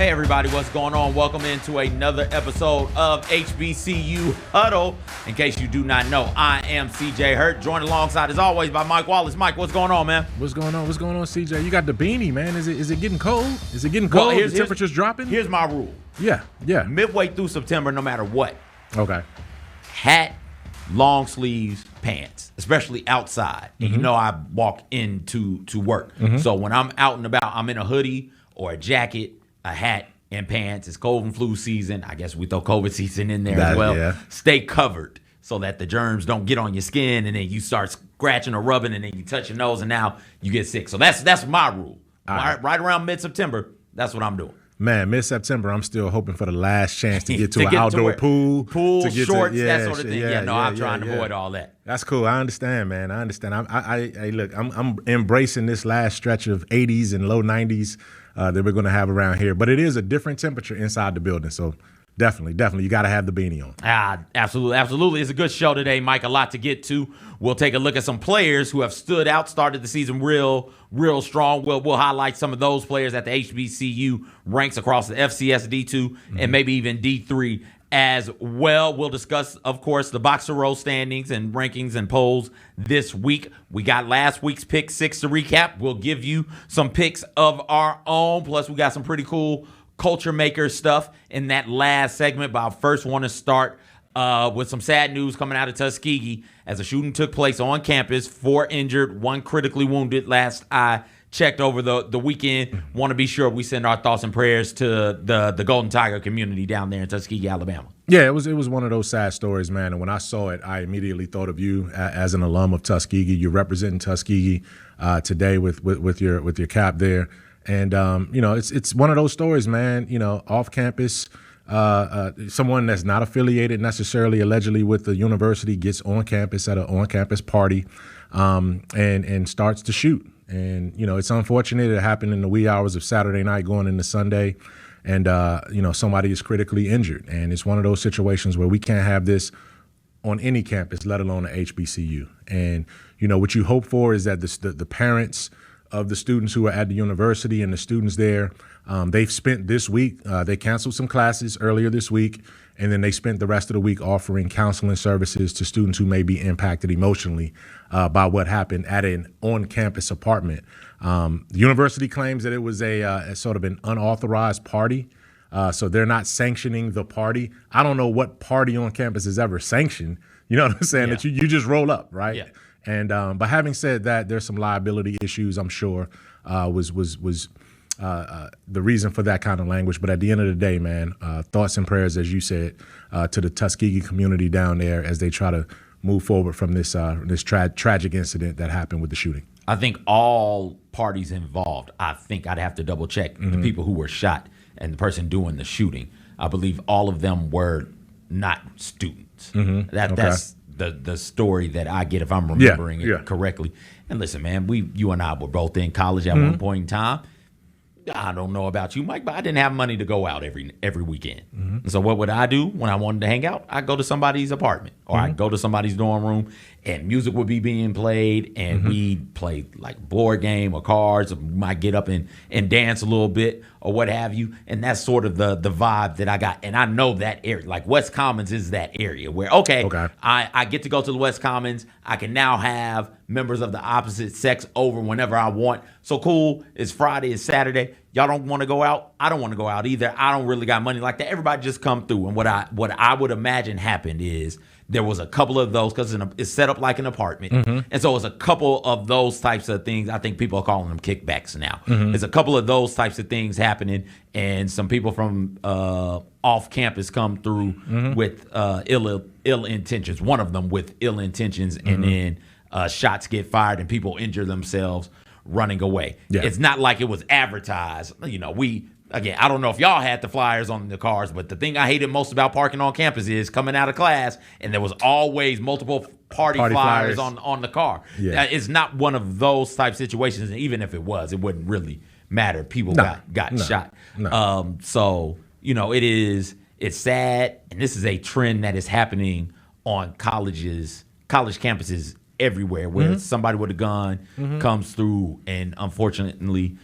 Hey everybody, what's going on? Welcome into another episode of HBCU Huddle. In case you do not know, I am CJ Hurt, joined alongside as always by Mike Wallace. Mike, what's going on, man? What's going on? What's going on, CJ? You got the beanie, man. Is it getting cold? Is it getting cold? The temperature's dropping? Here's my rule. Yeah. Midway through September, no matter what. Okay. Hat, long sleeves, pants, especially outside. And you know I walk into work. So when I'm out and about, I'm in a hoodie or a jacket, a hat, and pants. It's cold and flu season. I guess we throw COVID season in there as well. Yeah. Stay covered so that the germs don't get on your skin, and then you start scratching or rubbing, and then you touch your nose, and now you get sick. So that's my rule. Right around mid-September, that's what I'm doing. Man, mid-September, I'm still hoping for the last chance to get to an outdoor pool. Pool, shorts, that sort of thing. I'm trying to avoid all that. That's cool. I understand, man. I understand. Look, I'm embracing this last stretch of 80s and low 90s that we're going to have around here. But it is a different temperature inside the building. So definitely, you got to have the beanie on. Absolutely. It's a good show today, Mike. A lot to get to. We'll take a look at some players who have stood out, started the season real strong. We'll highlight some of those players at the HBCU ranks across the FCS D2 and maybe even D3 as well. We'll discuss, of course, the Boxer Roll standings and rankings and polls this week. We got last week's pick six to recap. We'll give you some picks of our own. Plus, we got some pretty cool culture maker stuff in that last segment. But I first want to start with some sad news coming out of Tuskegee as a shooting took place on campus. 4 injured, 1 critically wounded last I checked over the weekend. Want to be sure we send our thoughts and prayers to the Golden Tiger community down there in Tuskegee, Alabama. Yeah, it was one of those sad stories, man. And when I saw it, I immediately thought of you as an alum of Tuskegee. You're representing Tuskegee today with your cap there. And it's one of those stories, man. Off campus, someone that's not affiliated necessarily, allegedly, with the university gets on campus at an on-campus party, and starts to shoot. And it's unfortunate it happened in the wee hours of Saturday night going into Sunday, and somebody is critically injured. And it's one of those situations where we can't have this on any campus, let alone an HBCU. And what you hope for is that the parents of the students who are at the university and the students there, they've spent this week, they canceled some classes earlier this week, and then they spent the rest of the week offering counseling services to students who may be impacted emotionally by what happened at an on-campus apartment. The university claims that it was a sort of an unauthorized party, so they're not sanctioning the party. I don't know what party on campus is ever sanctioned. You know what I'm saying? Yeah. That you just roll up, right? Yeah. And but having said that, there's some liability issues, I'm sure, was the reason for that kind of language. But at the end of the day, man, thoughts and prayers, as you said, to the Tuskegee community down there as they try to move forward from this tragic incident that happened with the shooting. I think all parties involved, I think I'd have to double check the people who were shot and the person doing the shooting. I believe all of them were not students. That's the story that I get if I'm remembering it correctly. And listen, man, you and I were both in college at one point in time. I don't know about you, Mike, but I didn't have money to go out every weekend. And so what would I do when I wanted to hang out? I'd go to somebody's apartment or I'd go to somebody's dorm room, and music would be being played, and we'd play like board game or cards, or we might get up and dance a little bit or what have you. And that's sort of the vibe that I got. And I know that area, like West Commons is that area where, I get to go to the West Commons. I can now have members of the opposite sex over whenever I want. So cool, it's Friday, it's Saturday. Y'all don't want to go out? I don't want to go out either. I don't really got money like that. Everybody just come through. And what I would imagine happened is there was a couple of those, because it's set up like an apartment. And so it's a couple of those types of things. I think people are calling them kickbacks now. There's a couple of those types of things happening, and some people from off campus come through with ill intentions. One of them with ill intentions, and then shots get fired and people injure themselves running away. Yeah. It's not like it was advertised. Again, I don't know if y'all had the flyers on the cars, but the thing I hated most about parking on campus is coming out of class and there was always multiple party flyers on the car. Yeah. It's not one of those type situations, and even if it was, it wouldn't really matter. People got shot. No. So, it's sad, and this is a trend that is happening on college campuses everywhere, where somebody with a gun comes through and unfortunately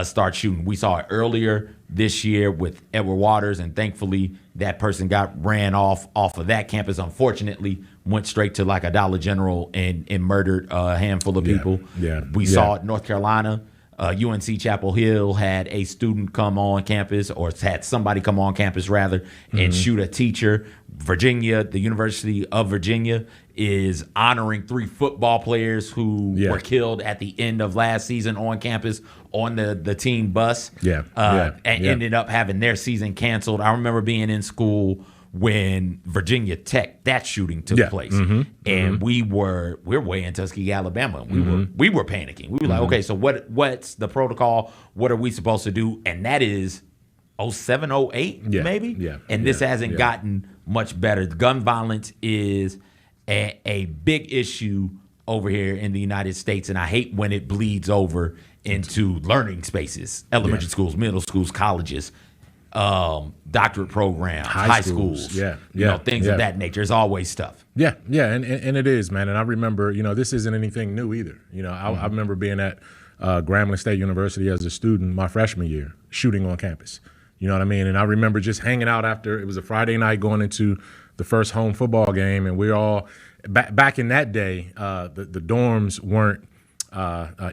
start shooting. We saw it earlier this year with Edward Waters, and thankfully that person got ran off of that campus. Unfortunately, went straight to like a Dollar General and murdered a handful of people. We saw it in North Carolina. UNC Chapel Hill had a student come on campus, or had somebody come on campus rather, and shoot a teacher. Virginia, the University of Virginia, is honoring 3 football players who were killed at the end of last season on campus on the team bus. And ended up having their season canceled. I remember being in school when Virginia Tech, that shooting took place. And we're way in Tuskegee, Alabama. We were panicking. We were like, okay, so what's the protocol? What are we supposed to do? And that is 07, 08 maybe? And this hasn't gotten much better. Gun violence is a big issue over here in the United States, and I hate when it bleeds over into learning spaces, elementary schools, middle schools, colleges, doctorate programs, high schools, things of that nature. It's always stuff. And it is, man. And I remember, this isn't anything new either. I remember being at Grambling State University as a student my freshman year, shooting on campus. You know what I mean? And I remember just hanging out after, it was a Friday night, going into the first home football game, and we're all back in that day. The dorms weren't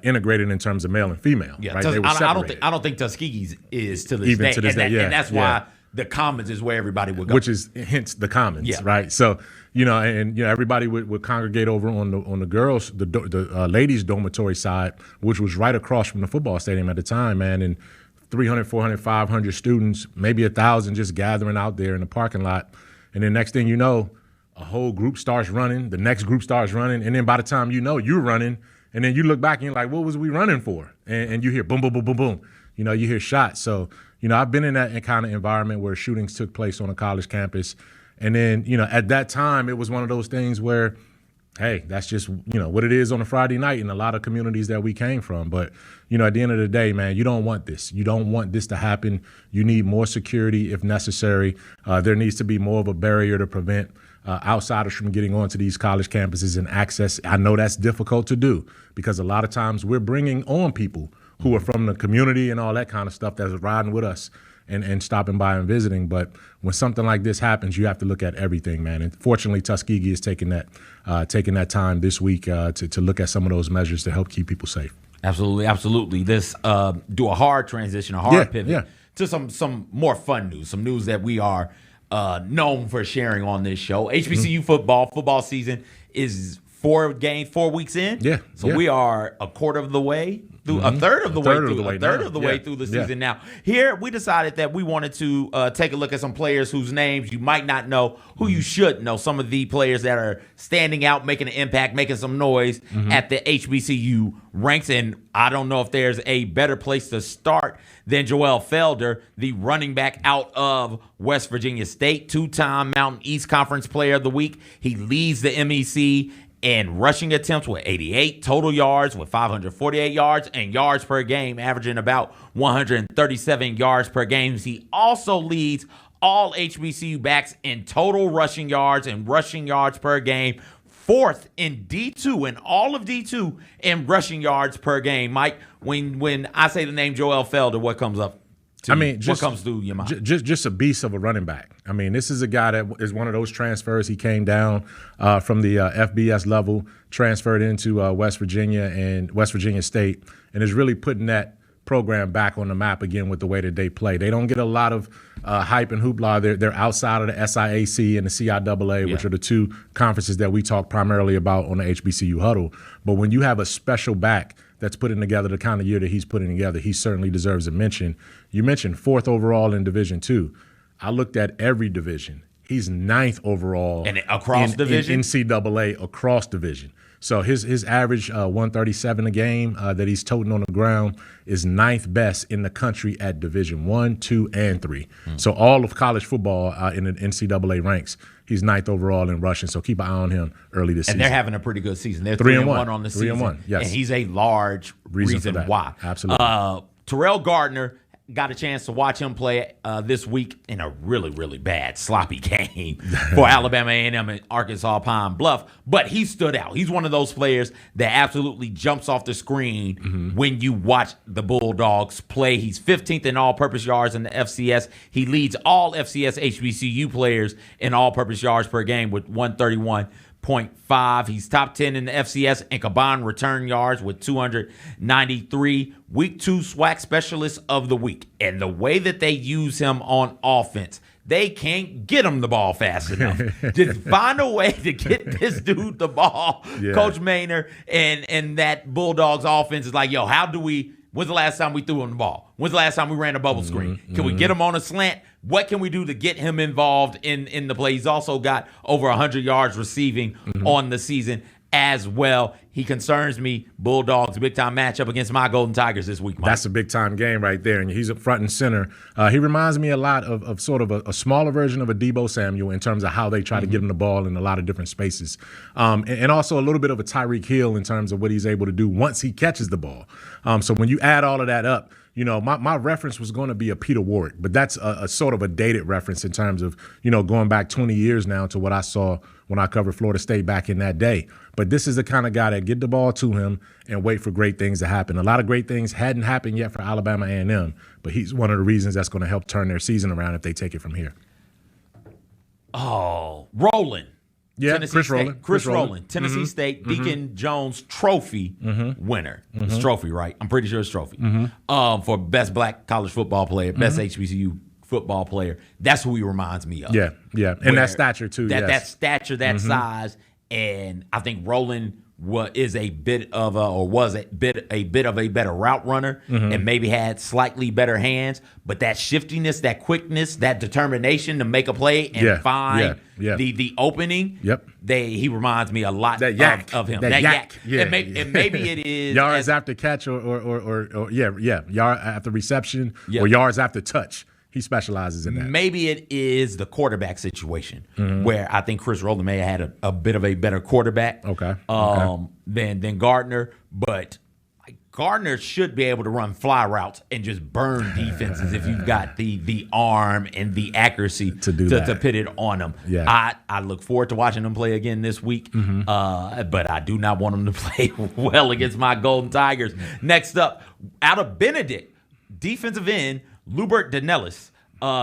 integrated in terms of male and female. Right? They were separated. I don't think Tuskegee's is to this day. And that's why the Commons is where everybody would go. Which is hence the Commons, right? So everybody would congregate over on the girls, the ladies' dormitory side, which was right across from the football stadium at the time, man. And 300, 400, 500 students, maybe 1,000 just gathering out there in the parking lot. And then next thing you know, a whole group starts running, the next group starts running, and then by the time you know, you're running, and then you look back and you're like, what was we running for? And you hear boom, boom, boom, boom, boom. You hear shots. So, I've been in that kind of environment where shootings took place on a college campus. And then, at that time, it was one of those things where, hey, that's just, what it is on a Friday night in a lot of communities that we came from. But, at the end of the day, man, you don't want this. You don't want this to happen. You need more security if necessary. There needs to be more of a barrier to prevent outsiders from getting onto these college campuses and access. I know that's difficult to do because a lot of times we're bringing on people who are from the community and all that kind of stuff that's riding with us and stopping by and visiting. But when something like this happens, you have to look at everything, man. And fortunately, Tuskegee is taking that time this week to look at some of those measures to help keep people safe. Absolutely. This do a hard transition, a hard pivot to some more fun news, some news that we are known for sharing on this show. HBCU football season is 4 weeks in. So we are a quarter of the way through, a third of the way through the season now. Here we decided that we wanted to take a look at some players whose names you might not know, who you should know. Some of the players that are standing out, making an impact, making some noise at the HBCU ranks. And I don't know if there's a better place to start than Joel Felder, the running back out of West Virginia State, 2-time Mountain East Conference Player of the Week. He leads the MEC in rushing attempts with 88, total yards with 548 yards, and yards per game, averaging about 137 yards per game. He also leads all HBCU backs in total rushing yards and rushing yards per game, 4th in D2, in all of D2 in rushing yards per game. Mike, when I say the name Joel Felder, what comes up? What comes through your mind? Just a beast of a running back. I mean, this is a guy that is one of those transfers. He came down from the FBS level, transferred into West Virginia and West Virginia State, and is really putting that program back on the map again with the way that they play. They don't get a lot of hype and hoopla. They're outside of the SIAC and the CIAA, which are the 2 conferences that we talk primarily about on the HBCU Huddle. But when you have a special back that's putting together the kind of year that he's putting together, he certainly deserves a mention. You mentioned 4th overall in Division II. I looked at every division. He's 9th overall and across division? In NCAA across division. So his average 137 a game that he's toting on the ground is 9th best in the country at Division I, II, and III. So all of college football in the NCAA ranks, he's 9th overall in rushing. So keep an eye on him early this season. And they're having a pretty good season. They're 3-1 on the season. 3-1, yes. And he's a large reason why. Absolutely. Terrell Gardner got a chance to watch him play this week in a really, really bad, sloppy game for Alabama A&M and Arkansas Pine Bluff. But he stood out. He's one of those players that absolutely jumps off the screen when you watch the Bulldogs play. He's 15th in all-purpose yards in the FCS. He leads all FCS HBCU players in all-purpose yards per game with 131.5. He's top 10 in the FCS in combined return yards with 293. Week 2 SWAC Specialist of the Week. And the way that they use him on offense, they can't get him the ball fast enough. Just find a way to get this dude the ball. Yeah. Coach Maynard and that Bulldogs offense is like, yo, when's the last time we threw him the ball? When's the last time we ran a bubble screen? Can we get him on a slant? What can we do to get him involved in the play? He's also got over 100 yards receiving on the season as well. He concerns me. Bulldogs, big-time matchup against my Golden Tigers this week, Mike. That's a big-time game right there, and he's up front and center. He reminds me a lot of sort of a smaller version of a Debo Samuel in terms of how they try to get him the ball in a lot of different spaces. And also a little bit of a Tyreek Hill in terms of what he's able to do once he catches the ball. So when you add all of that up, my reference was going to be a Peter Warrick, but that's a sort of a dated reference in terms of, going back 20 years now to what I saw when I covered Florida State back in that day. But this is the kind of guy that get the ball to him and wait for great things to happen. A lot of great things hadn't happened yet for Alabama A&M, but he's one of the reasons that's going to help turn their season around if they take it from here. Oh, Rowland. Yeah, Chris Rowland. Tennessee State, Deacon Jones Trophy winner. It's trophy, right? I'm pretty sure it's trophy. For best black college football player, best HBCU football player. That's who he reminds me of. Yeah. And that stature, too. That stature, that size. And I think Rowland was a bit of a better route runner and maybe had slightly better hands. But that shiftiness, that quickness, that determination to make a play and find the opening, he reminds me a lot of him. That yak. Yeah. And maybe it is yards after catch or yard after reception or yards after touch. He specializes in that. Maybe it is the quarterback situation where I think Chris Rowland may have had a bit of a better quarterback than Gardner, but Gardner should be able to run fly routes and just burn defenses if you've got the arm and the accuracy to put it on them. Yeah. I look forward to watching them play again this week, but I do not want them to play well against my Golden Tigers. Next up, out of Benedict, defensive end, Lubert Danellis,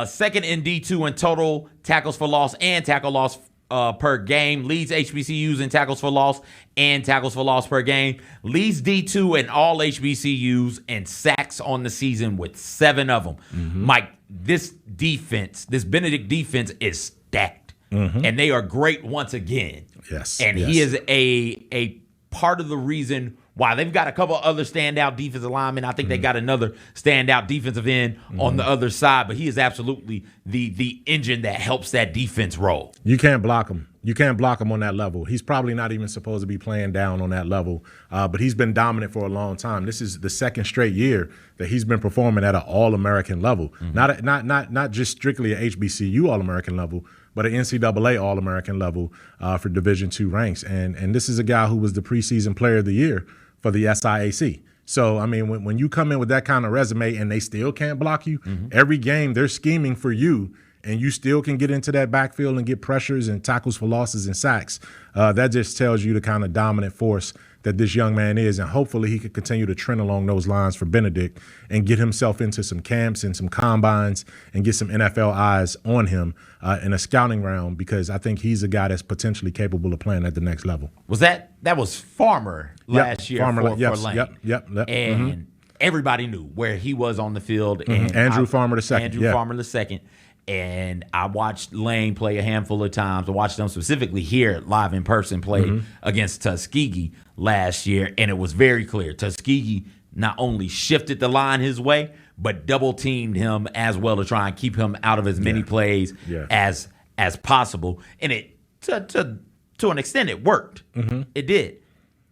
second in D2 in total tackles for loss and tackle loss per game, leads HBCUs in tackles for loss and tackles for loss per game, leads D2 in all HBCUs and sacks on the season with 7 of them. Mike, this Benedict defense is stacked, and they are great once again. Yes, and he is a part of the reason why they've got a couple other standout defensive linemen. I think they got another standout defensive end on the other side, but he is absolutely the engine that helps that defense roll. You can't block him. You can't block him on that level. He's probably not even supposed to be playing down on that level, but he's been dominant for a long time. This is the second straight year that he's been performing at an All-American level, not just strictly an HBCU All-American level, but an NCAA All-American level for Division II ranks. And this is a guy who was the preseason player of the year for the SIAC. So, I mean, when you come in with that kind of resume and they still can't block you, every game they're scheming for you, and you still can get into that backfield and get pressures and tackles for losses and sacks, that just tells you the kind of dominant force that this young man is, and hopefully he could continue to trend along those lines for Benedict and get himself into some camps and some combines and get some NFL eyes on him in a scouting round, because I think he's a guy that's potentially capable of playing at the next level. That was Farmer last year for Lane. Yep. And everybody knew where he was on the field. And Andrew Farmer II. Farmer II. And I watched Lane play a handful of times. I watched them specifically here live in person play against Tuskegee last year, and it was very clear. Tuskegee not only shifted the line his way, but double-teamed him as well to try and keep him out of as many plays as possible. And it to an extent, it worked. It did.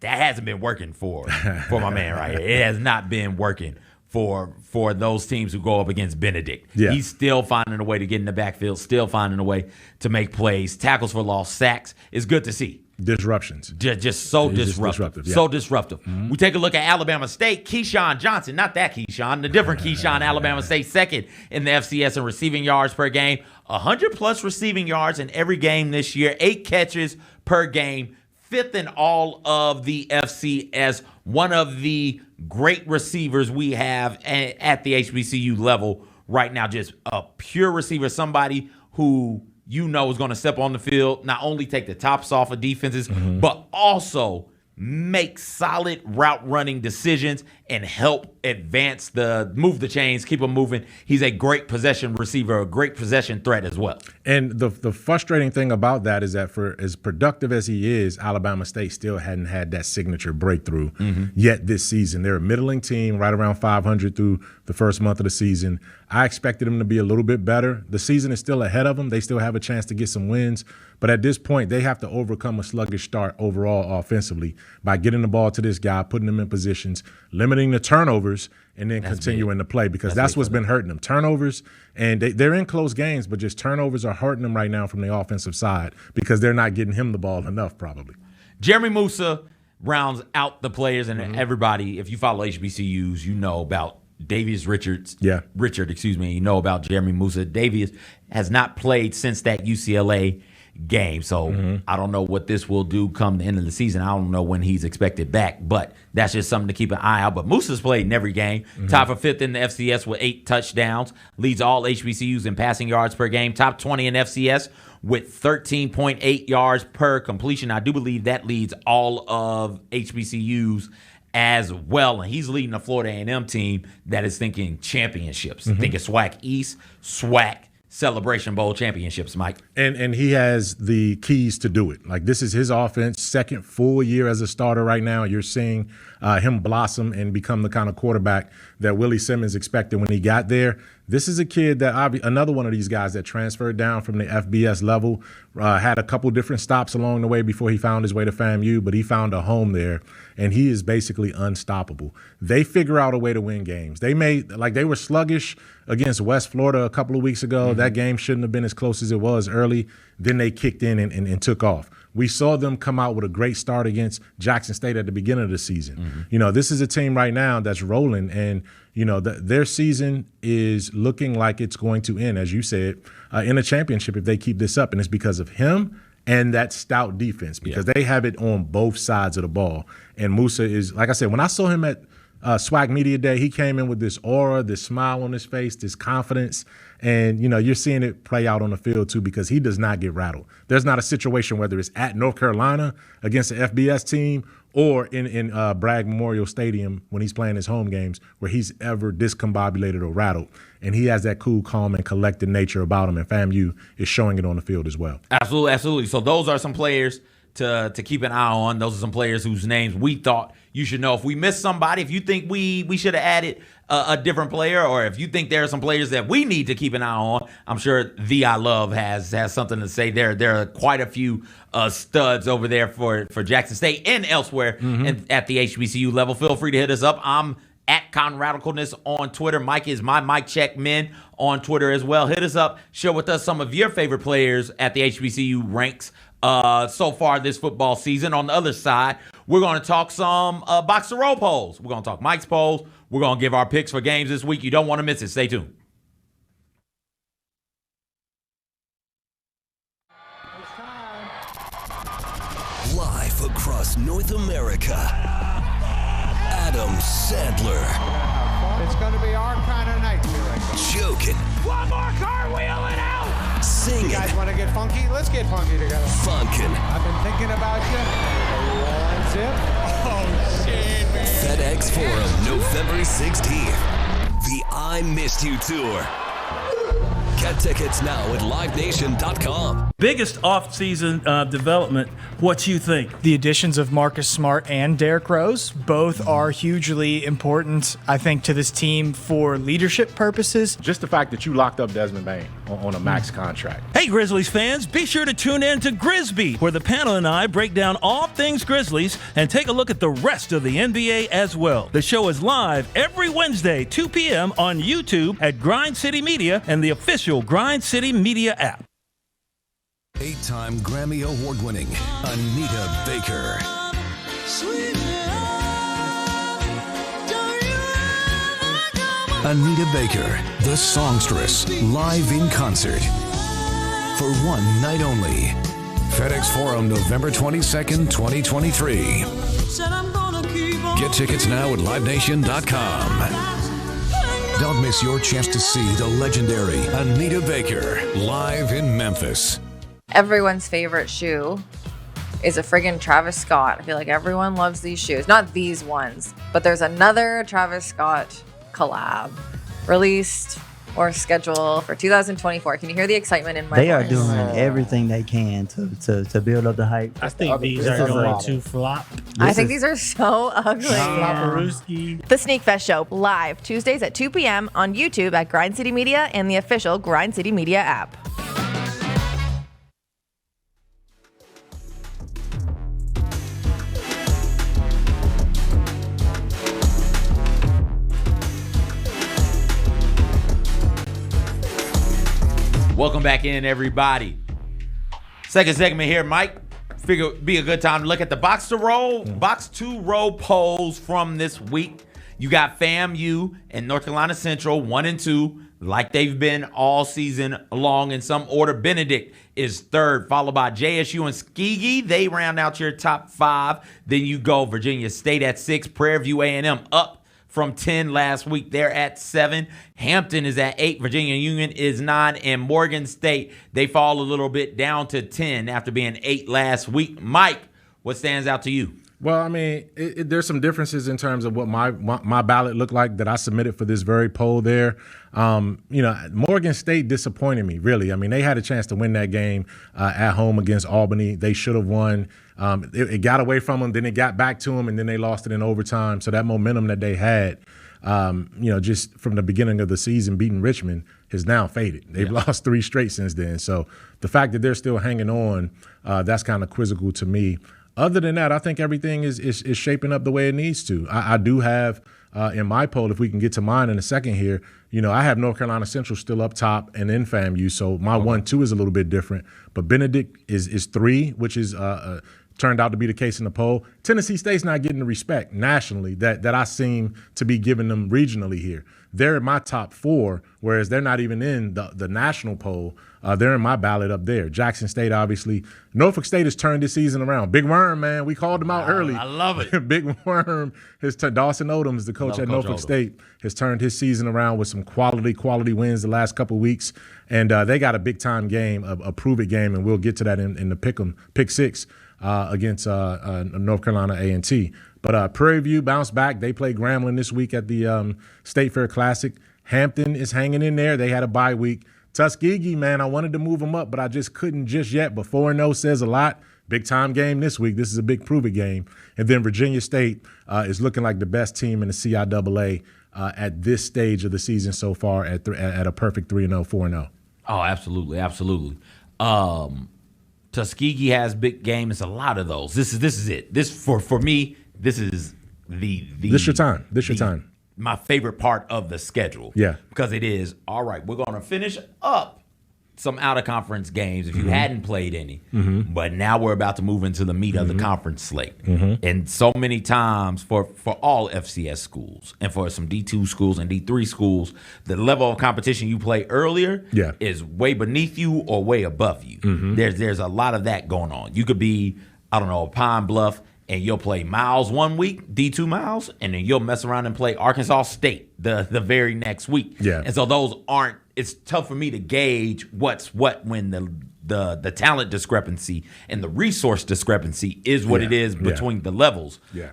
That hasn't been working for my man right here. It has not been working for those teams who go up against Benedict. He's still finding a way to get in the backfield, still finding a way to make plays. Tackles for loss, sacks is good to see. disruptions. Just so disruptive. Yeah. So disruptive. We take a look at Alabama State. Keyshawn Johnson, not that Keyshawn, the different Keyshawn. Alabama State second in the FCS in receiving yards per game. 100-plus receiving yards in every game this year. 8 catches per game. 5th in all of the FCS. One of the great receivers we have at the HBCU level right now. Just a pure receiver. Somebody who you know is going to step on the field, not only take the tops off of defenses, but also make solid route running decisions and help move the chains, keep them moving. He's a great possession receiver, a great possession threat as well. And the frustrating thing about that is that for as productive as he is, Alabama State still hadn't had that signature breakthrough yet this season. They're a middling team, right around 500 through the first month of the season. I expected them to be a little bit better. The season is still ahead of them. They still have a chance to get some wins. But at this point, they have to overcome a sluggish start overall offensively by getting the ball to this guy, putting him in positions, limiting the turnovers, and then continuing to play, because that's what's been hurting them. Turnovers, and they're in close games, but just turnovers are hurting them right now from the offensive side because they're not getting him the ball enough probably. Jeremy Musa rounds out the players, and everybody, if you follow HBCUs, you know about Davius Richard, you know about Jeremy Musa. Davius has not played since that UCLA game, so I don't know what this will do come the end of the season. I don't know when he's expected back, but that's just something to keep an eye out. But Musa's played in every game. Tied for 5th in the FCS with 8 touchdowns. Leads all HBCUs in passing yards per game. Top 20 in FCS with 13.8 yards per completion. I do believe that leads all of HBCUs as well. And he's leading the Florida A&M team that is thinking championships. Thinking SWAC East, SWAC Celebration Bowl championships, Mike. And he has the keys to do it. Like, this is his offense, second full year as a starter right now. You're seeing him blossom and become the kind of quarterback that Willie Simmons expected when he got there. This is a kid that another one of these guys that transferred down from the FBS level, had a couple different stops along the way before he found his way to FAMU, but he found a home there, and he is basically unstoppable. They figure out a way to win games. They were sluggish against West Florida a couple of weeks ago. That game shouldn't have been as close as it was early. Then they kicked in and took off. We saw them come out with a great start against Jackson State at the beginning of the season. You know, this is a team right now that's rolling, and you know their season is looking like it's going to end, as you said, in a championship if they keep this up, and it's because of him and that stout defense, because they have it on both sides of the ball. And Musa is, like I said, when I saw him at SWAC Media Day, he came in with this aura, this smile on his face, this confidence. And, you know, you're seeing it play out on the field, too, because he does not get rattled. There's not a situation, whether it's at North Carolina against the FBS team or in Bragg Memorial Stadium when he's playing his home games, where he's ever discombobulated or rattled. And he has that cool, calm, and collected nature about him, and FAMU is showing it on the field as well. Absolutely, absolutely. So those are some players to keep an eye on. Those are some players whose names we thought you should know. If we missed somebody, if you think we should have added a different player, or if you think there are some players that we need to keep an eye on, I'm sure the I Love has something to say. There are quite a few studs over there for Jackson State and elsewhere at the HBCU level. Feel free to hit us up. I'm at Conradicalness on Twitter. Mike is my Mike Check Men on Twitter as well. Hit us up. Share with us some of your favorite players at the HBCU ranks so far this football season. On the other side, we're going to talk some Box of Roll polls. We're going to talk Mike's polls. We're going to give our picks for games this week. You don't want to miss it. Stay tuned. Live across North America, Adam Sandler. It's going to be our kind of night. Joking. One more cartwheel and out. Singing. You guys want to get funky? Let's get funky together. Funkin'. I've been thinking about you. One zip. Oh, shit, man. FedEx Forum, November 16th. The I Missed You Tour. Get tickets now at livenation.com. Biggest off-season development, what you think? The additions of Marcus Smart and Derrick Rose both are hugely important, I think, to this team for leadership purposes. Just the fact that you locked up Desmond Bain on a max contract. Hey, Grizzlies fans, be sure to tune in to Grizby, where the panel and I break down all things Grizzlies and take a look at the rest of the NBA as well. The show is live every Wednesday, 2 p.m. on YouTube at Grind City Media and the official Grind City Media app. 8-time Grammy Award-winning Anita Baker. Anita Baker, the songstress, live in concert. For one night only. FedEx Forum, November 22nd, 2023. Get tickets now at livenation.com. Don't miss your chance to see the legendary Anita Baker live in Memphis. Everyone's favorite shoe is a friggin' Travis Scott. I feel like everyone loves these shoes. Not these ones, but there's another Travis Scott collab released or scheduled for 2024. Can you hear the excitement in my voice? They are doing everything they can to build up the hype. I think these are going to flop. I think these are so ugly. Flopperooski. The Sneak Fest Show, live Tuesdays at 2 p.m. on YouTube at Grind City Media and the official Grind City Media app. Welcome back in, everybody. Second segment here, Mike. Figure it'd be a good time to look at the box to row polls from this week. You got FAMU and North Carolina Central 1 and 2, like they've been all season long in some order. Benedict is third, followed by JSU and Tuskegee. They round out your top 5. Then you go Virginia State at 6, Prairie View A&M up from 10 last week. They're at 7. Hampton is at 8. Virginia Union is 9. And Morgan State, they fall a little bit down to 10 after being 8 last week. Mike, what stands out to you? Well, I mean, there's some differences in terms of what my ballot looked like that I submitted for this very poll there. Morgan State disappointed me, really. I mean, they had a chance to win that game at home against Albany. They should have won. It got away from them, then it got back to them, and then they lost it in overtime. So that momentum that they had, just from the beginning of the season, beating Richmond, has now faded. They've lost 3 straight since then. So the fact that they're still hanging on, that's kind of quizzical to me. Other than that, I think everything is shaping up the way it needs to. I do have in my poll, if we can get to mine in a second here, I have North Carolina Central still up top and then FAMU. So my 1-2 is a little bit different. But Benedict is 3, which is turned out to be the case in the poll. Tennessee State's not getting the respect nationally that I seem to be giving them regionally here. They're in my top 4, whereas they're not even in the national poll. They're in my ballot up there. Jackson State, obviously. Norfolk State has turned this season around. Big Worm, man. We called him out early. I love it. Big Worm. Dawson Odoms, the coach at Norfolk State, has turned his season around with some quality wins the last couple of weeks. And they got a big-time game, a prove-it game, and we'll get to that in the pick 6 against North Carolina A&T. But Prairie View bounced back. They played Grambling this week at the State Fair Classic. Hampton is hanging in there. They had a bye week. Tuskegee, man, I wanted to move them up, but I just couldn't just yet. But 4-0 says a lot. Big-time game this week. This is a big prove-it game. And then Virginia State is looking like the best team in the CIAA at this stage of the season so far at a perfect 3-0, 4-0. Oh, absolutely, absolutely. Tuskegee has big game. It's a lot of those. This is it. This for me. This is the. This your time. This your time. My favorite part of the schedule. Yeah. Because it is, all right, we're going to finish up some out-of-conference games if you hadn't played any. Mm-hmm. But now we're about to move into the meat of the conference slate. Mm-hmm. And so many times for all FCS schools and for some D2 schools and D3 schools, the level of competition you play earlier is way beneath you or way above you. Mm-hmm. There's a lot of that going on. You could be, Pine Bluff, and you'll play Miles one week, D2 Miles, and then you'll mess around and play Arkansas State the very next week. Yeah. And so those aren't, it's tough for me to gauge what's what when the talent discrepancy and the resource discrepancy is what it is between the levels. Yeah.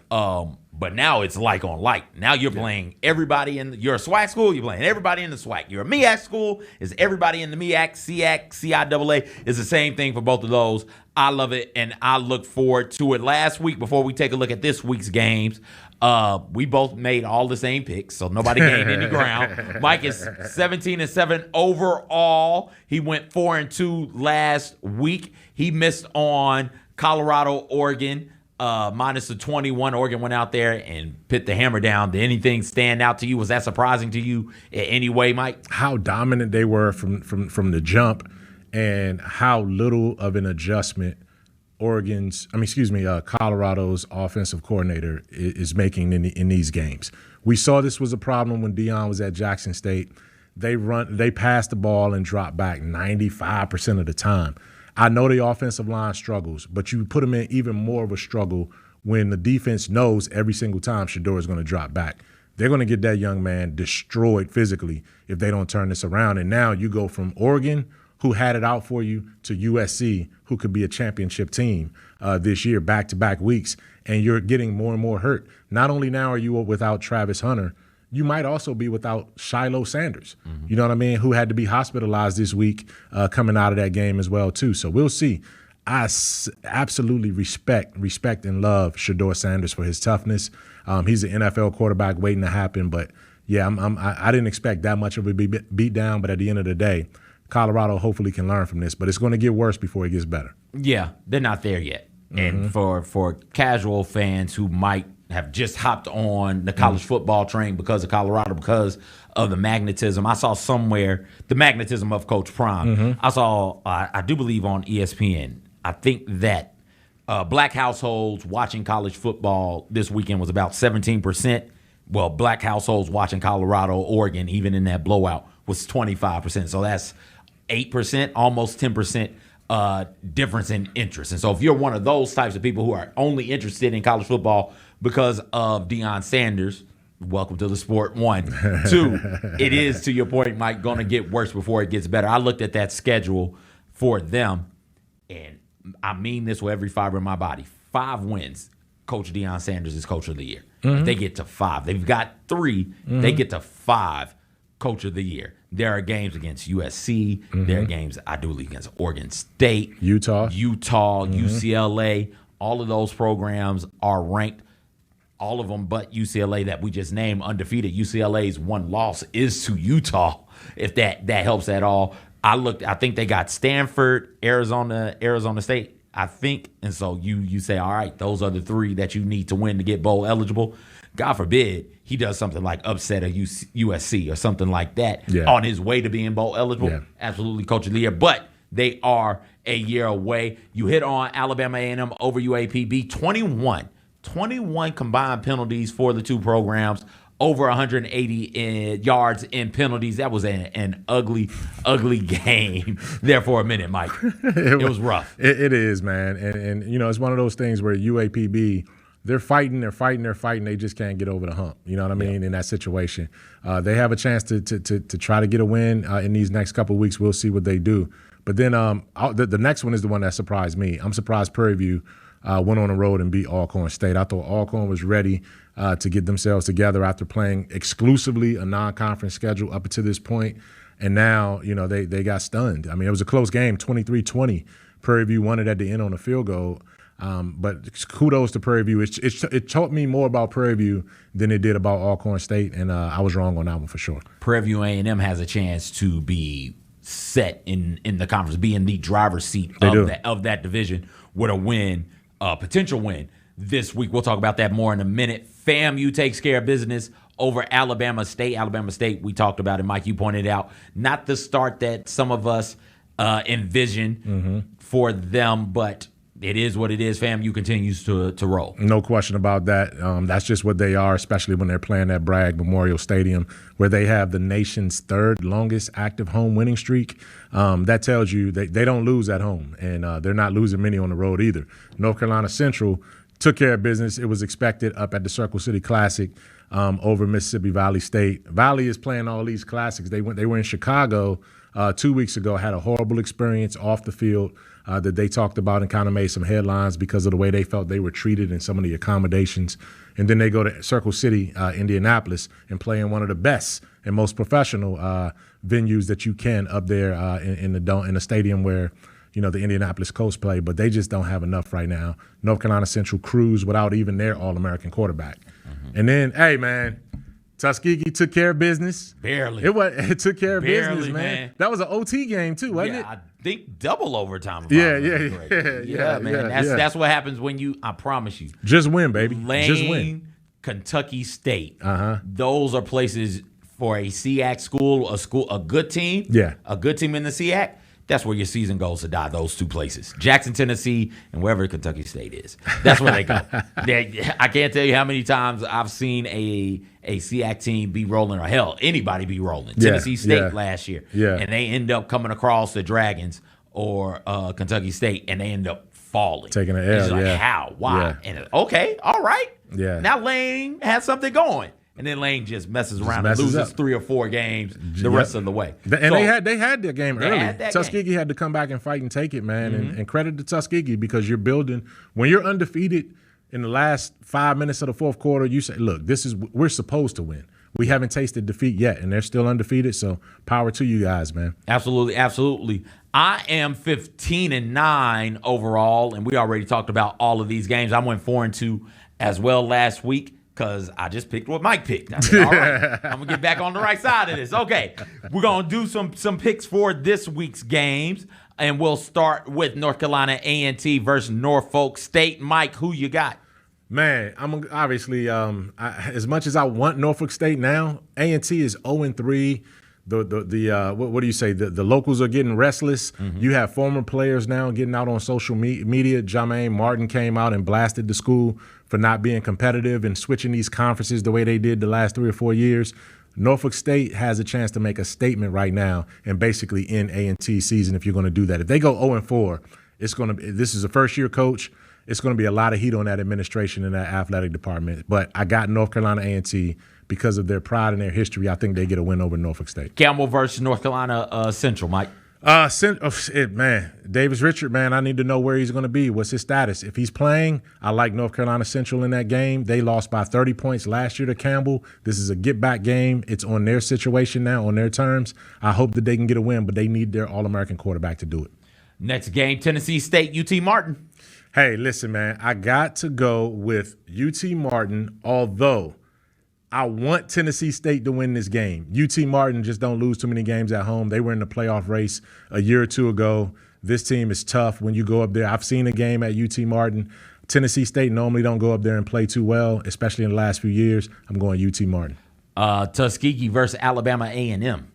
But now it's like on like. Now you're playing everybody you're a SWAC school, you're playing everybody in the SWAC. You're a MEAC school, is everybody in the MEAC, SEAC, CIAA. It's the same thing for both of those. I love it, and I look forward to it. Last week, before we take a look at this week's games, we both made all the same picks, so nobody gained any ground. Mike is 17-7 overall. He went 4-2 last week. He missed on Colorado, Oregon. Minus the 21. Oregon went out there and put the hammer down. Did anything stand out to you? Was that surprising to you in any way, Mike? How dominant they were from the jump. and how little of an adjustment Colorado's offensive coordinator is making in these games. We saw this was a problem when Deion was at Jackson State. They pass the ball and drop back 95% of the time. I know the offensive line struggles, but you put them in even more of a struggle when the defense knows every single time Shedeur is going to drop back. They're going to get that young man destroyed physically if they don't turn this around. And now you go from Oregon, who had it out for you, to USC, who could be a championship team this year, back-to-back weeks, and you're getting more and more hurt. Not only now are you without Travis Hunter, you might also be without Shiloh Sanders, you know what I mean, who had to be hospitalized this week coming out of that game as well, too. So we'll see. I absolutely respect and love Shedeur Sanders for his toughness. He's an NFL quarterback waiting to happen, but, yeah, I didn't expect that much of a beat down, but at the end of the day, Colorado hopefully can learn from this, but it's going to get worse before it gets better. Yeah, they're not there yet. And for casual fans who might have just hopped on the college football train because of Colorado, because of the magnetism. I saw somewhere the magnetism of Coach Prime. I saw, I do believe on ESPN, I think that black households watching college football this weekend was about 17%. Well, black households watching Colorado, Oregon, even in that blowout, was 25%. So that's 8%, almost 10% difference in interest. And so if you're one of those types of people who are only interested in college football because of Deion Sanders, welcome to the sport. 1. 2, it is, to your point, Mike, going to get worse before it gets better. I looked at that schedule for them, and I mean this with every fiber in my body. 5 wins. Coach Deion Sanders is Coach of the Year. If they get to 5. They've got 3. They get to 5. Coach of the Year. There are games against USC. There are games, I do believe, against Oregon State, Utah, UCLA. All of those programs are ranked. All of them but UCLA that we just named undefeated. UCLA's one loss is to Utah, if that helps at all. I think they got Stanford, Arizona State, I think. And so you say, all right, those are the 3 that you need to win to get bowl eligible. God forbid he does something like upset a USC or something like that on his way to being bowl eligible. Yeah. Absolutely Coach of the Year. But they are a year away. You hit on Alabama A&M over UAPB. 21 combined penalties for the 2 programs. Over 180 yards in penalties. That was an ugly, ugly game there for a minute, Mike. It was rough. It is, man. And you know, it's one of those things where UAPB, they're fighting. They just can't get over the hump. You know what I mean? In that situation, they have a chance to try to get a win in these next couple of weeks. We'll see what they do. But then the next one is the one that surprised me. I'm surprised Prairie View went on the road and beat Alcorn State. I thought Alcorn was ready to get themselves together after playing exclusively a non-conference schedule up to this point. And now, you know, they got stunned. I mean, it was a close game, 23-20. Prairie View won it at the end on a field goal. But kudos to Prairie View. It taught me more about Prairie View than it did about Alcorn State, and I was wrong on that one for sure. Prairie View A&M has a chance to be set in the conference, be in the driver's seat of that division with a win, potential win this week. We'll talk about that more in a minute. FAMU takes care of business over Alabama State. Alabama State, we talked about it, Mike, you pointed out, not the start that some of us envisioned for them, but it is what it is. FAMU continues to roll. No question about that. That's just what they are, especially when they're playing at Bragg Memorial Stadium, where they have the nation's 3rd longest active home winning streak. That tells you they don't lose at home, and they're not losing many on the road either. North Carolina Central took care of business. It was expected up at the Circle City Classic over Mississippi Valley State. Valley is playing all these classics. They were in Chicago 2 weeks ago, had a horrible experience off the field that they talked about and kind of made some headlines because of the way they felt they were treated in some of the accommodations. And then they go to Circle City, Indianapolis, and play in one of the best and most professional venues that you can up there in the stadium where, you know, the Indianapolis Colts play. But they just don't have enough right now. North Carolina Central cruise without even their All-American quarterback. And then, hey, man, Tuskegee took care of business. Barely. It took care of business, man. That was an OT game too, wasn't it? I think double overtime. Yeah, man. That's what happens when you. I promise you. Just win, baby. Just win. Kentucky State. Those are places for a SEAC school, a good team. Yeah. A good team in the SEAC. That's where your season goes to die, those two places. Jackson, Tennessee, and wherever Kentucky State is. That's where they go. I can't tell you how many times I've seen a SEAC team be rolling, or hell, anybody be rolling. Tennessee State last year. Yeah. And they end up coming across the Dragons or Kentucky State, and they end up falling. Taking an L, like, how? Why? And okay, all right. Yeah. Now Lane has something going. And then Lane just messes around and loses 3 or 4 games the rest of the way. And they had their game early. Tuskegee had to come back and fight and take it, man. And credit to Tuskegee, because you're building. When you're undefeated in the last 5 minutes of the fourth quarter, you say, look, we're supposed to win. We haven't tasted defeat yet, and they're still undefeated. So power to you guys, man. Absolutely, absolutely. I am 15-9 overall, and we already talked about all of these games. I went 4-2 as well last week, because I just picked what Mike picked. I said, all right, I'm going to get back on the right side of this. Okay, we're going to do some picks for this week's games, and we'll start with North Carolina A&T versus Norfolk State. Mike, who you got? Man, I'm obviously, as much as I want Norfolk State now, A&T is 0-3. What do you say? The locals are getting restless. You have former players now getting out on social media. Jermaine Martin came out and blasted the school for not being competitive and switching these conferences the way they did the last 3 or 4 years. Norfolk State has a chance to make a statement right now and basically end A&T season if you're going to do that. If they go 0-4, this is a first-year coach. It's going to be a lot of heat on that administration and that athletic department. But I got North Carolina A&T because of their pride and their history. I think they get a win over Norfolk State. Campbell versus North Carolina Central, Mike. Man, Davis Richard, man, I need to know where he's going to be. What's his status? If he's playing, I like North Carolina Central in that game. They lost by 30 points last year to Campbell. This is a get-back game. It's on their situation now, on their terms. I hope that they can get a win, but they need their All-American quarterback to do it. Next game, Tennessee State, UT Martin. Hey, listen, man, I got to go with UT Martin, although I want Tennessee State to win this game. UT Martin just don't lose too many games at home. They were in the playoff race a year or two ago. This team is tough when you go up there. I've seen a game at UT Martin. Tennessee State normally don't go up there and play too well, especially in the last few years. I'm going UT Martin. Tuskegee versus Alabama A&M.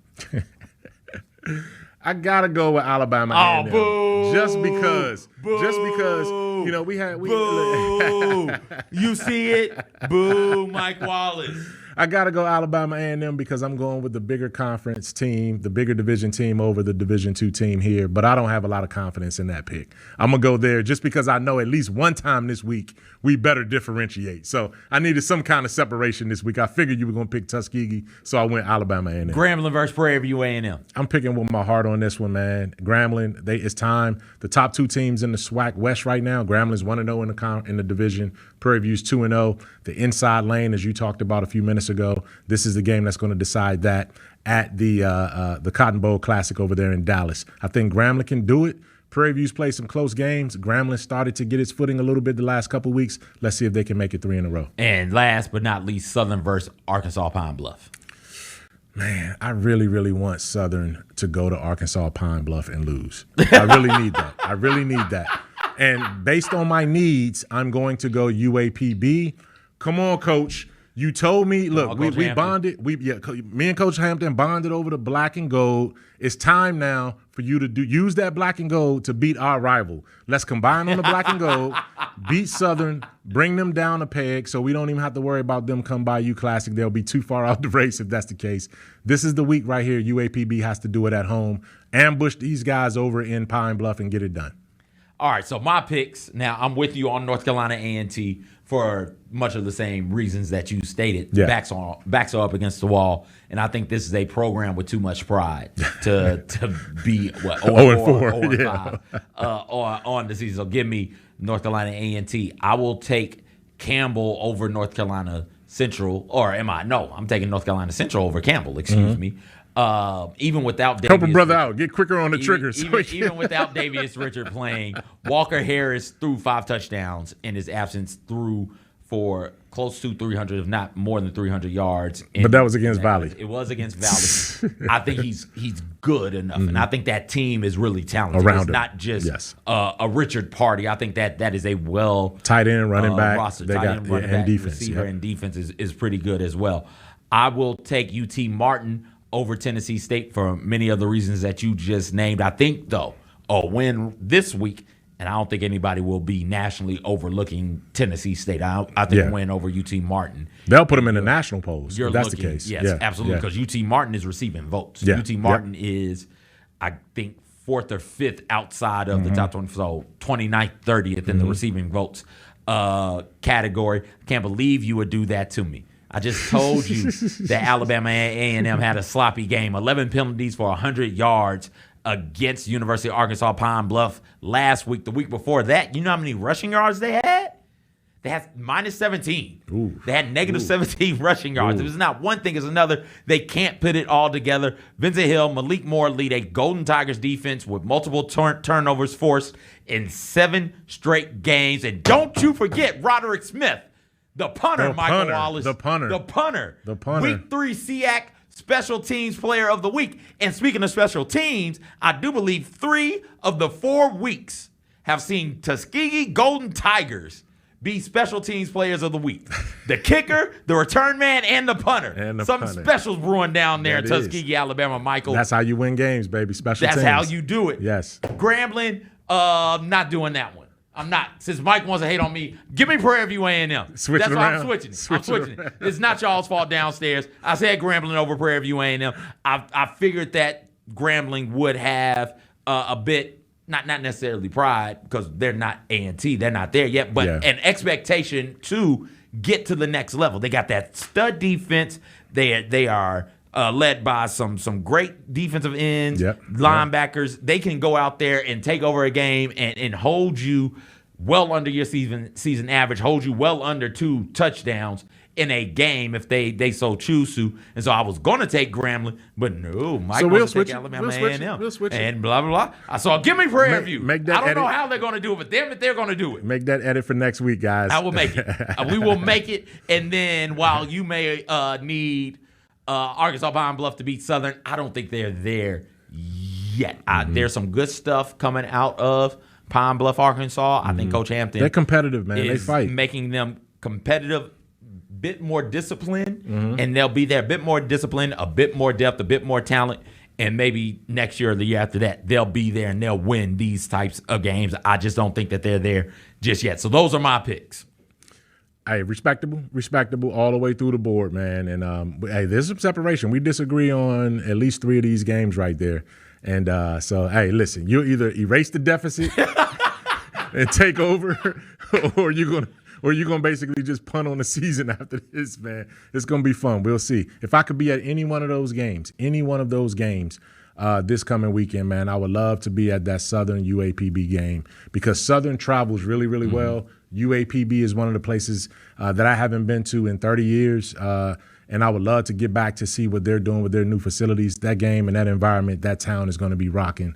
I gotta go with Alabama A&M. Boo! Just because, you know, boo! You see it? Boo, Mike Wallace. I got to go Alabama A&M because I'm going with the bigger conference team, the bigger division team over the Division II team here, but I don't have a lot of confidence in that pick. I'm going to go there just because I know at least one time this week we better differentiate. So I needed some kind of separation this week. I figured you were going to pick Tuskegee, so I went Alabama A&M. Grambling versus Prairie View A&M. I'm picking with my heart on this one, man. Grambling, it's time. The top 2 teams in the SWAC West right now, Grambling's 1-0 in the division. Prairie View's 2-0. The inside lane, as you talked about a few minutes ago, this is the game that's going to decide that at the Cotton Bowl Classic over there in Dallas. I think Grambling can do it. Prairie View's played some close games. Grambling started to get its footing a little bit the last couple weeks. Let's see if they can make it 3 in a row. And last but not least, Southern versus Arkansas Pine Bluff. Man, I really, really want Southern to go to Arkansas Pine Bluff and lose. I really need that. I really need that. And based on my needs, I'm going to go UAPB. Come on, Coach. You told me, look, we bonded. Me and Coach Hampton bonded over the black and gold. It's time now for you to use that black and gold to beat our rival. Let's combine on the black and gold, beat Southern, bring them down a peg so we don't even have to worry about them come by U Classic. They'll be too far out the race if that's the case. This is the week right here. UAPB has to do it at home. Ambush these guys over in Pine Bluff and get it done. All right, so my picks. Now, I'm with you on North Carolina A&T for much of the same reasons that you stated. Yeah. Backs are up against the wall, and I think this is a program with too much pride to be 0-4, 0-5 on the season. So give me North Carolina A&T. I will take Campbell over North Carolina Central, I'm taking North Carolina Central over Campbell, excuse me. Even without Davius, help a brother out, get quicker on the triggers. Even without Davius Richard playing, Walker Harris threw 5 touchdowns in his absence, threw for close to 300, if not more than 300 yards. But that was against Valley. It was against Valley. I think he's good enough, and I think that team is really talented. Around it's not just a Richard Party. I think that is a tight end, running back, roster. Tight end, running back, defense, receiver, and defense is pretty good as well. I will take UT Martin over Tennessee State for many of the reasons that you just named. I think, though, a win this week, and I don't think anybody will be nationally overlooking Tennessee State. I think a win over UT Martin. They'll put them in the national polls if that's looking, the case. Yes, absolutely, because UT Martin is receiving votes. UT Martin is, I think, 4th or 5th outside of the top 20, so 29th, 30th in the receiving votes category. I can't believe you would do that to me. I just told you that Alabama A&M had a sloppy game. 11 penalties for 100 yards against University of Arkansas Pine Bluff last week. The week before that, you know how many rushing yards they had? They had minus 17. Ooh. They had negative 17 rushing yards. It was not one thing, it's another. They can't put it all together. Vincent Hill, Malik Moore lead a Golden Tigers defense with multiple turnovers forced in 7 straight games. And don't you forget Roderick Smith, the punter, Michael Wallace. The punter. Week 3 SEAC Special Teams Player of the Week. And speaking of special teams, I do believe 3 of the 4 weeks have seen Tuskegee Golden Tigers be Special Teams Players of the Week. The kicker, the return man, and the punter. Something special's brewing down there in Tuskegee, Alabama, Michael. That's how you win games, baby. Special teams. That's how you do it. Yes. Grambling, not doing that one. I'm not. Since Mike wants to hate on me, give me Prairie View A&M. That's why I'm switching it. I'm switching it. It's not y'all's fault downstairs. I said Grambling over Prairie View A&M. I figured that Grambling would have a bit, not necessarily pride, because they're not A&T. They're not there yet, but an expectation to get to the next level. They got that stud defense. They are led by some great defensive ends, linebackers. They can go out there and take over a game and hold you well under your season average, hold you well under 2 touchdowns in a game if they so choose to. And so I was going to take Grambling, but no, Mike wants to take Alabama A&M. We'll switch it. And blah, blah, blah. I saw, give me Prairie View. Make that I don't edit. know how they're going to do it, but damn it, they're going to do it. Make that edit for next week, guys. I will make it. We will make it. And then while you may need Arkansas Pine Bluff to beat Southern, I don't think they're there yet. There's some good stuff coming out of Pine Bluff, Arkansas. I think Coach Hampton, they're competitive, man. They fight, making them competitive, bit more disciplined, and they'll be there. A bit more discipline, a bit more depth, a bit more talent, and maybe next year or the year after that, they'll be there and they'll win these types of games. I just don't think that they're there just yet. So those are my picks. Hey, respectable all the way through the board, man. And hey, there's some separation. We disagree on at least 3 of these games right there. And so, hey, listen, you'll either erase the deficit and take over, or you're gonna basically just punt on the season after this, man. It's gonna be fun. We'll see. If I could be at any one of those games, this coming weekend, man, I would love to be at that Southern UAPB game, because Southern travels really, really well. UAPB is one of the places that I haven't been to in 30 years, and I would love to get back to see what they're doing with their new facilities. That game and that environment, that town is going to be rocking,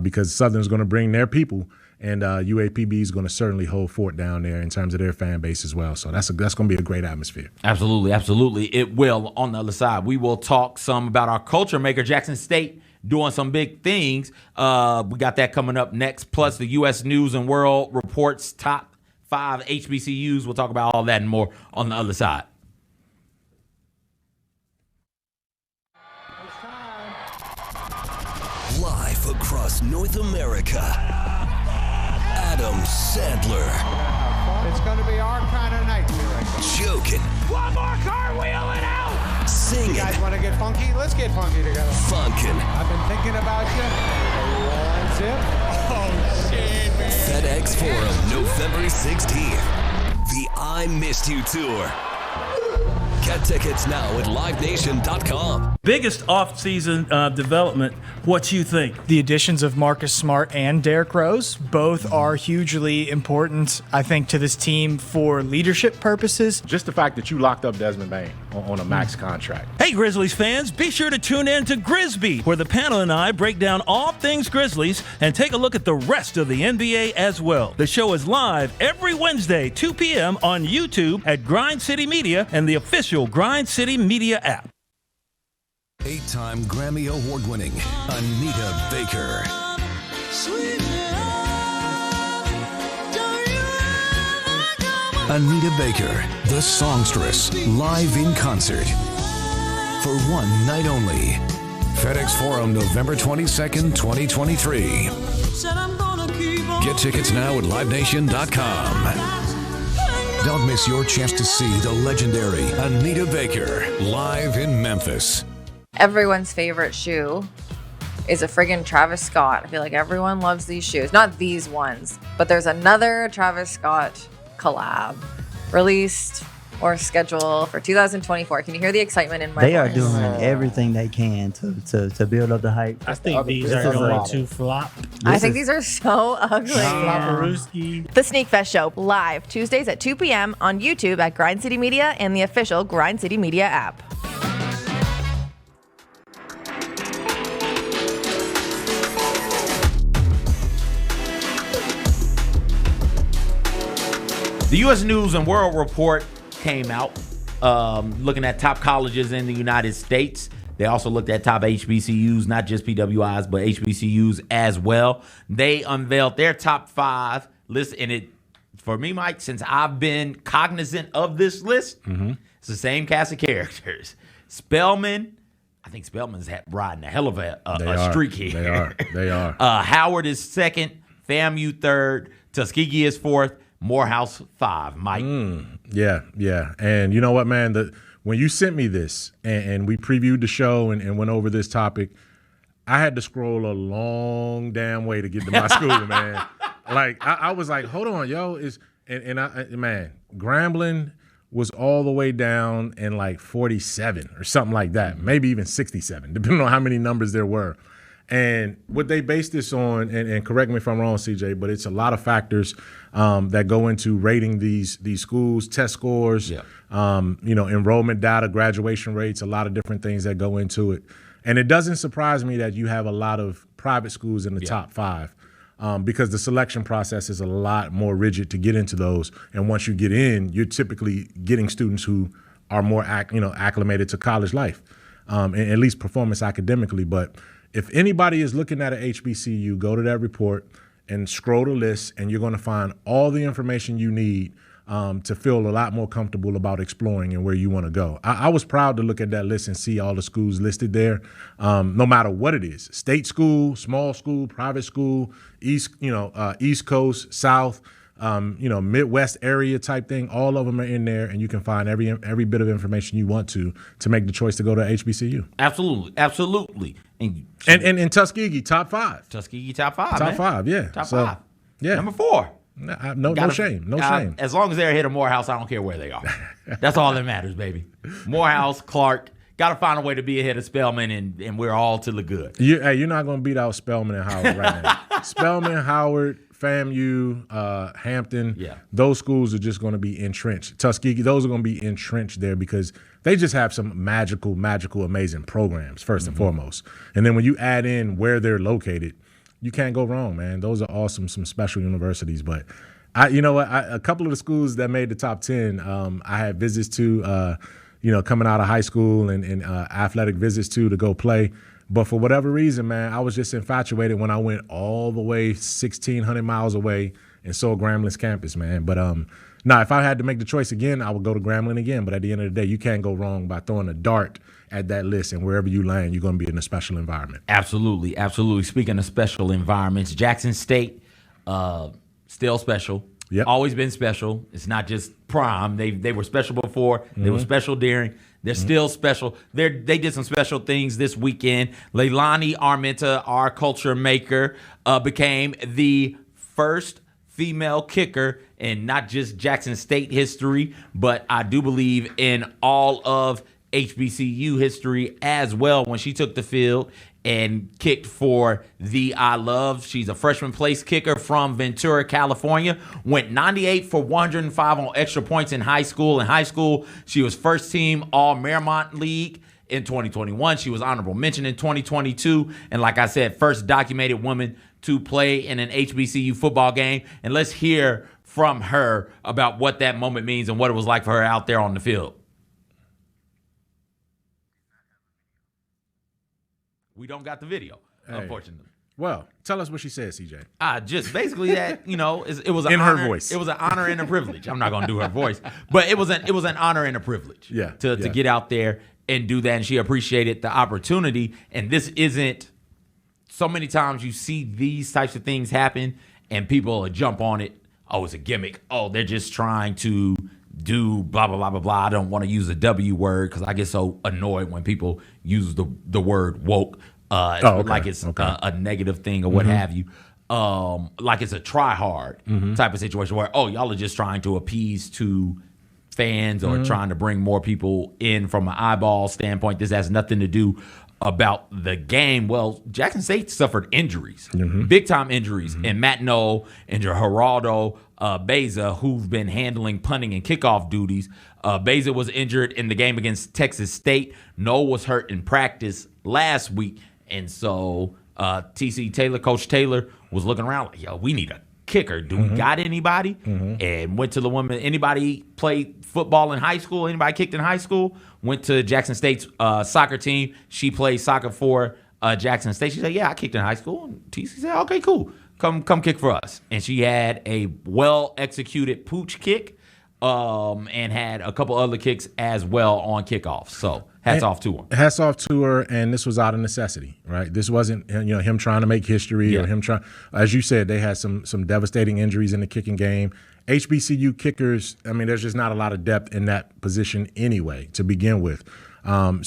because Southern's going to bring their people, and UAPB is going to certainly hold fort down there in terms of their fan base as well. So that's going to be a great atmosphere. Absolutely. It will. On the other side, we will talk some about our culture maker, Jackson State, doing some big things. We got that coming up next, plus the U.S. News and World Report's top 5 HBCUs. We'll talk about all that and more on the other side. Live across North America, Adam Sandler. It's going to be our kind of night. Joking. One more cartwheel and out. Singing. You guys want to get funky? Let's get funky together. Funkin'. I've been thinking about you. One zip. Oh, shit, man. FedEx Forum, November 16th. The I Missed You Tour. Get tickets now at livenation.com. Biggest off-season development, what you think? The additions of Marcus Smart and Derrick Rose, both are hugely important, I think, to this team for leadership purposes. Just the fact that you locked up Desmond Bain on a max contract. Hey, Grizzlies fans, be sure to tune in to Grisby, where the panel and I break down all things Grizzlies and take a look at the rest of the NBA as well. The show is live every Wednesday, 2 p.m. on YouTube at Grind City Media and the official Grind City Media app. 8-time Grammy Award-winning Anita Baker. Anita Baker, the songstress, live in concert for one night only. FedEx Forum, November 22nd, 2023. Get tickets now at livenation.com. Don't miss your chance to see the legendary Anita Baker live in Memphis. Everyone's favorite shoe is a friggin' Travis Scott. I feel like everyone loves these shoes. Not these ones, but there's another Travis Scott collab released or scheduled for 2024. Can you hear the excitement in my voice? They are doing everything they can to build up the hype. I think these are going to flop. I think these are so ugly. Flopperooski. The Sneak Fest Show, live Tuesdays at 2 p.m. on YouTube at Grind City Media and the official Grind City Media app. The U.S. News and World Report came out looking at top colleges in the United States. They also looked at top HBCUs, not just PWIs, but HBCUs as well. They unveiled their top 5 list, and it, for me, Mike, since I've been cognizant of this list, it's the same cast of characters. Spelman, I think Spelman's riding a hell of a streak here. They are. Howard is 2nd, FAMU 3rd, Tuskegee is 4th, Morehouse 5. Mike. Yeah. And you know what, man? When you sent me this and we previewed the show and went over this topic, I had to scroll a long damn way to get to my school, man. Like I was like, hold on, yo, man, Grambling was all the way down in like 47 or something like that, maybe even 67, depending on how many numbers there were. And what they base this on, and correct me if I'm wrong, CJ, but it's a lot of factors that go into rating these schools, test scores, enrollment data, graduation rates, a lot of different things that go into it. And it doesn't surprise me that you have a lot of private schools in the top 5 because the selection process is a lot more rigid to get into those. And once you get in, you're typically getting students who are more acclimated to college life, and at least performance academically. But if anybody is looking at an HBCU, go to that report and scroll the list, and you're going to find all the information you need to feel a lot more comfortable about exploring and where you want to go. I was proud to look at that list and see all the schools listed there, no matter what it is: state school, small school, private school, East Coast, South, Midwest area type thing. All of them are in there, and you can find every bit of information you want to make the choice to go to HBCU. Absolutely. And in Tuskegee, top 5. Tuskegee, top 5. Top 5, yeah. Top 5. Yeah. Number 4. No shame. As long as they're ahead of Morehouse, I don't care where they are. That's all that matters, baby. Morehouse, Clark, got to find a way to be ahead of Spelman, and we're all to the good. You're not going to beat out Spelman and Howard right now. Spelman, Howard, FAMU, Hampton, those schools are just going to be entrenched. Tuskegee, those are going to be entrenched there because they just have some magical, amazing programs, first and foremost. And then when you add in where they're located, you can't go wrong, man. Those are awesome, some special universities. But a couple of the schools that made the top 10, I had visits to, coming out of high school and athletic visits to go play. But for whatever reason, man, I was just infatuated when I went all the way 1,600 miles away and saw Grambling's campus, man. But if I had to make the choice again, I would go to Grambling again. But at the end of the day, you can't go wrong by throwing a dart at that list, and wherever you land, you're going to be in a special environment. Absolutely. Speaking of special environments, Jackson State, still special. Yep. Always been special. It's not just prime. They were special before. They were special during. They're still special. They did some special things this weekend. Leilani Armenta, our culture maker, became the first female kicker in not just Jackson State history, but I do believe in all of HBCU history as well when she took the field and kicked for the I Love. She's a freshman place kicker from Ventura, California. Went 98 for 105 on extra points in high school. In high school, she was first team All-Marymount League in 2021. She was honorable mention in 2022. And like I said, first documented woman to play in an HBCU football game. And let's hear from her about what that moment means and what it was like for her out there on the field. We don't got the video, unfortunately. Well, tell us what she said, CJ. Just basically that, it was an in honor, her voice. It was an honor and a privilege. I'm not going to do her voice, but it was an honor and a privilege. Yeah, to get out there and do that, and she appreciated the opportunity. And this isn't so many times you see these types of things happen, and people will jump on it. Oh, it's a gimmick. Oh, they're just trying to do blah, blah, blah, blah, blah. I don't want to use the W word because I get so annoyed when people use the word woke. Like it's a negative thing or what have you. Like it's a try hard type of situation where, oh, y'all are just trying to appease to fans or trying to bring more people in from an eyeball standpoint. This has nothing to do about the game. Well, Jackson State suffered injuries, big time injuries, and Matt Noel and Gerardo Beza, who've been handling punting and kickoff duties. Beza was injured in the game against Texas State. Noel was hurt in practice last week, and so TC Taylor, Coach Taylor, was looking around like, yo, we need a kicker. Do we got anybody? And went to the woman. Anybody played football in high school? Anybody kicked in high school? Went to Jackson State's soccer team. She played soccer for Jackson State. She said, yeah, I kicked in high school. And TC said, okay, cool. Come kick for us. And she had a well-executed pooch kick and had a couple other kicks as well on kickoffs. So hats off to her. Hats off to her, and this was out of necessity, right? This wasn't him trying to make history or him trying. As you said, they had some devastating injuries in the kicking game. HBCU kickers, I mean, there's just not a lot of depth in that position anyway to begin with. And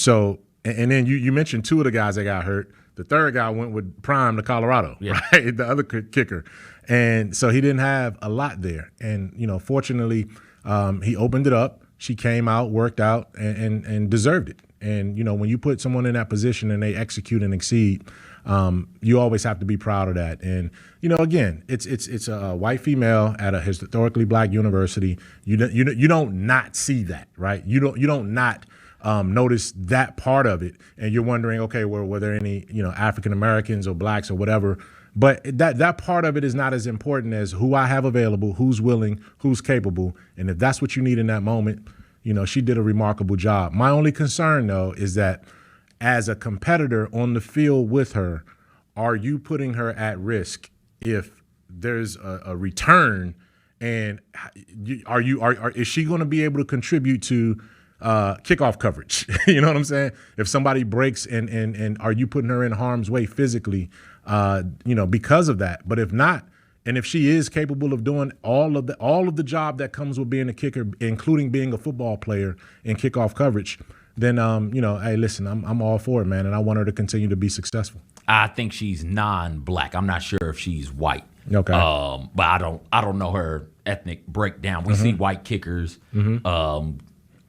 then you mentioned two of the guys that got hurt. The third guy went with Prime to Colorado, right? The other kicker. And so he didn't have a lot there. And, fortunately, he opened it up. She came out, worked out, and deserved it. And, when you put someone in that position and they execute and exceed, you always have to be proud of that. And, again, it's a white female at a historically black university. You don't not see that, right? You don't not notice that part of it. And you're wondering, okay, well, were there any, African Americans or blacks or whatever? But that part of it is not as important as who I have available, who's willing, who's capable. And if that's what you need in that moment, she did a remarkable job. My only concern, though, is that as a competitor on the field with her, are you putting her at risk if there's a return? And is she going to be able to contribute to kickoff coverage? You know what I'm saying? If somebody breaks and are you putting her in harm's way physically? Because of that. But if not, and if she is capable of doing all of the job that comes with being a kicker, including being a football player in kickoff coverage, then hey, listen, I'm all for it, man, and I want her to continue to be successful. I think she's non-black. I'm not sure if she's white. Okay. But I don't know her ethnic breakdown. We see white kickers and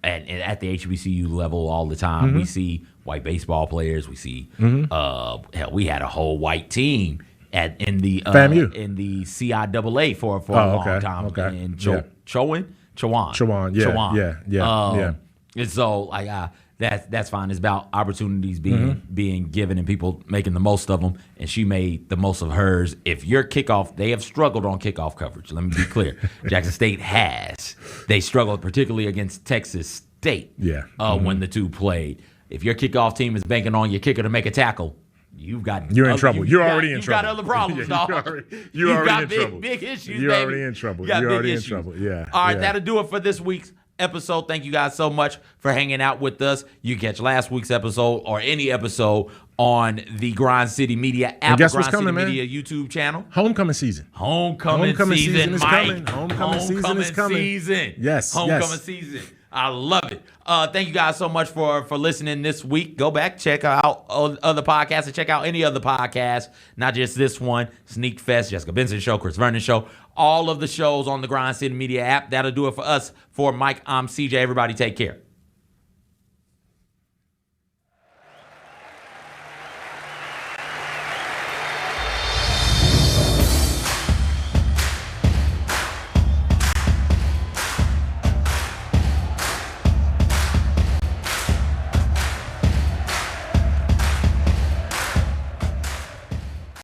at the HBCU level all the time. We see white baseball players. We see hell, we had a whole white team in the CIAA for a long time. Okay. And Chowan. Yeah. And so that's fine. It's about opportunities being given and people making the most of them. And she made the most of hers. If your kickoff, they have struggled on kickoff coverage. Let me be clear. Jackson State has. They struggled particularly against Texas State. When the two played. If your kickoff team is banking on your kicker to make a tackle, you're in trouble. You're already in trouble. You got other problems, dog. You've got big issues. You're already in trouble. You're already in trouble. Yeah. All right, that'll do it for this week's episode. Thank you guys so much for hanging out with us. You can catch last week's episode or any episode on the Grind City Media app, and guess Grind what's coming, City man? Media YouTube channel. Homecoming season. Homecoming season is coming. Homecoming season is coming. Yes. Homecoming season. I love it. Thank you guys so much for listening this week. Go back, check out other podcasts, and check out any other podcast, not just this one, Sneak Fest, Jessica Benson Show, Chris Vernon Show, all of the shows on the Grind City Media app. That'll do it for us. For Mike, I'm CJ. Everybody take care.